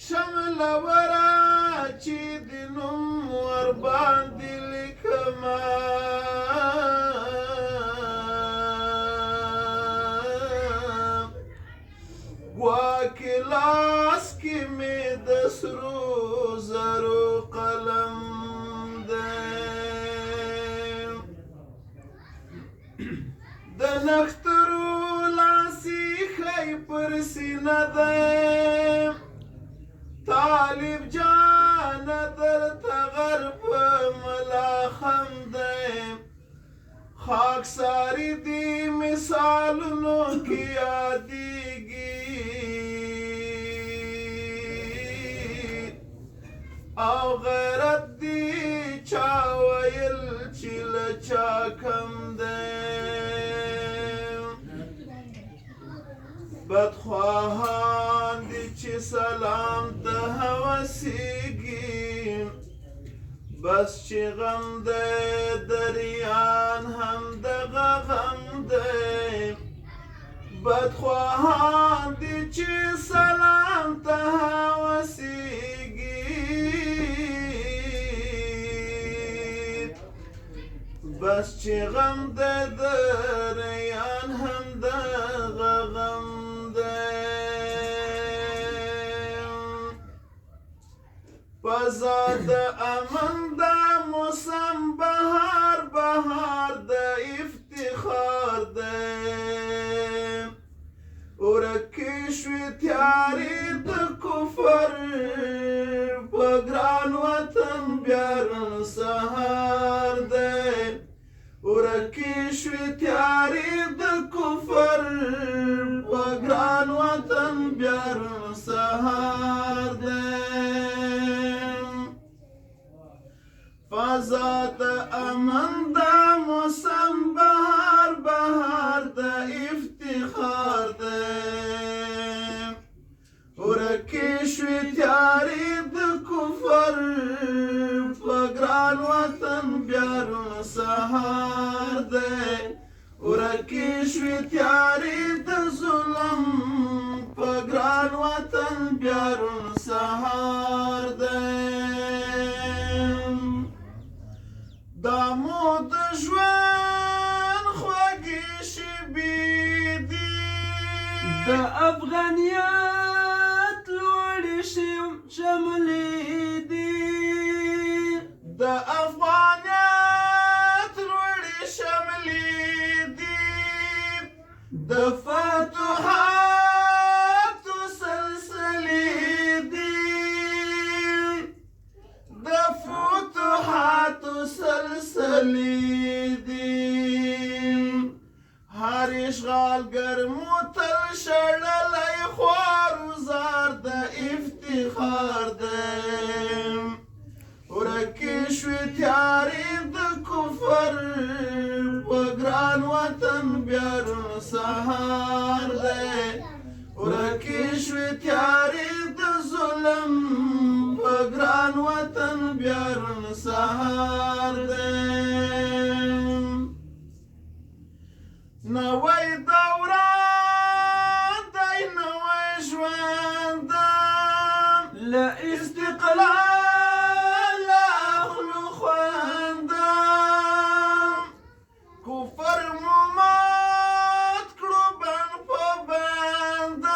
شمل ورا چې د نوم ورباندې لیکمه ګواکې لاس کې مې د سرو زرو قلم دی د نخترو لاسی خی پر سینه دی طالب جان درته غرب ملاخم دی خاکساری دی مثالونو کې یادیږي او غیرت دی چا ویل چې له چا کم دی بدخواهان دي چې سلام ته هوسیږي بس چې غم دی دریان هم دغه غم دی بدخواهان دي چې سلام ته هوسیږي بس چې غم دی دریان هم دغه غم فضا د امن دا موسم بهار بهار د افتخار دی ورکې شوې تیارې د کفر په ګران وطن بیا رڼ سهار دی ورکې شوې تیارې د کفر په ګران وطن بیا رڼ سهار دی فضا د امن دا موسم بهار بهار د افتخار دی ورکې شوې تیارې د کفر په ګران وطن بیا رڼ سهار دی ورکې شوې تیارې د ظلم په ګران وطن بیا رڼ سهار دی دا مو د ژوند خوږې شېبې دي د افغانیت لوړې شملې دي د افغانیت لوړې شملې دي د فتوحاتو سلسلې دي د فتوحاتو سلسلې دي هر اشغالګر مو تل شړلی خوارزار د افتخار دی ورکې شوې تیارې د کفر په ګران وطن بیا رڼ سهار دی ورکې شوې تیارې د ظلم په ګران وطن بیا رڼ سهار دی نوی دوران دی نوی ژوند له استقلال اخلو خوندم کفر مو مات کړو بند په بندم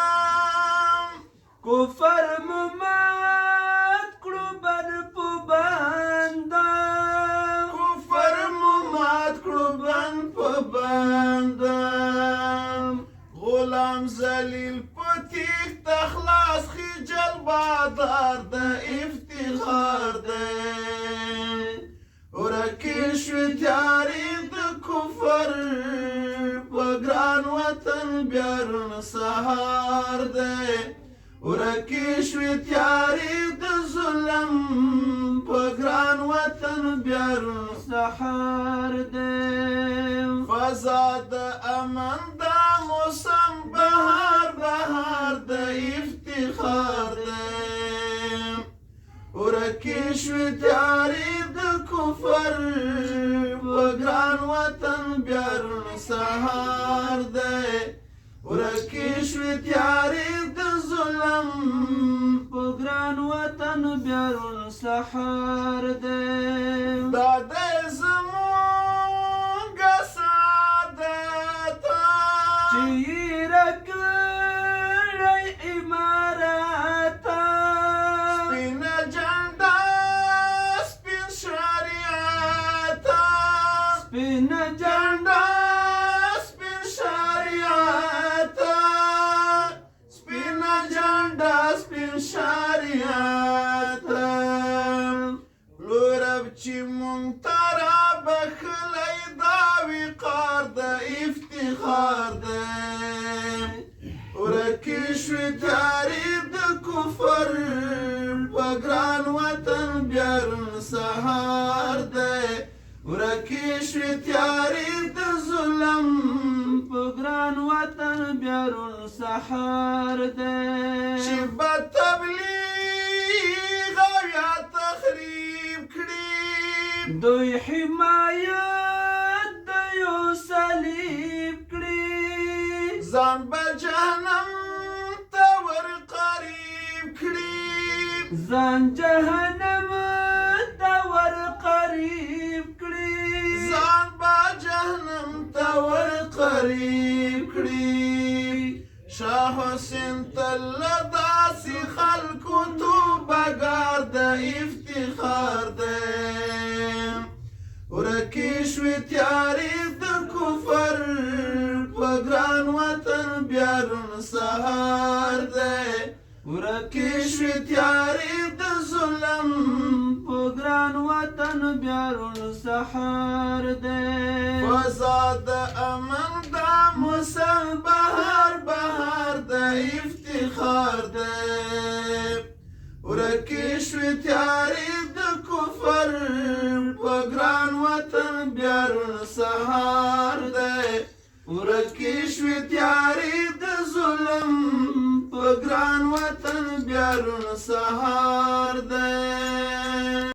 کفر مو مات کړو بند په بندم کفر مو مات کړو بند په بندم غلام ذلیل په تیښت خلاص خجل بادار د افتخار دی ورکې شوې تیارې د کفر په ګران وطن بیا رڼ سهار دی ورکې شوې تیارې د ظلم په ګران وطن بیا رڼ سهار دی فضا د امن دا موسم بهار بهار د افتخار دی ورکې شوې تیارې د کفر په ګران وطن بیا رڼ سهار دی ورکې شوې تیارې د ظلم په ګران وطن بیرون سحر دی دا دی زمونږ سعادت چې یې راکړی عمارت سپینه جنډه سپین شریعت سپینه جنډه سپین شریعت سپینه جنډه سپین شریعت لوی رب چې مونږ ته رابخلی دا وقار د افتخار دی ورکې شوې تیارې د کفر په ګران وطن بیا روڼ سهار دی ورکې شوې تیارې د ظلم په ګران وطن بیرون سحر دی چې به تبلیغ او یا تخریب کړي دوی حمایت د یو صلیب کړي ځان به جهنم ته ور قریب کړي ځان جهنم ته ور قریب کړي ځان به جهنم ته ور قریب کړي شاه حسین تل داسې خلکو توبهګار د افتخار دی ورکې شوې تیارې د کفر په ګران وطن بیا روڼ سهار دی ورکې شوې تیارې د ظلم په ګران وطن بیرون سحر دی فضا د امن د موسم بهار بهار د افتخار دی ورکې شوې تیارې د کفر په ګران وطن بیا روڼ سهار دی ورکې شوې تیارې د ظلم په ګران وطن بیا روڼ سهار دی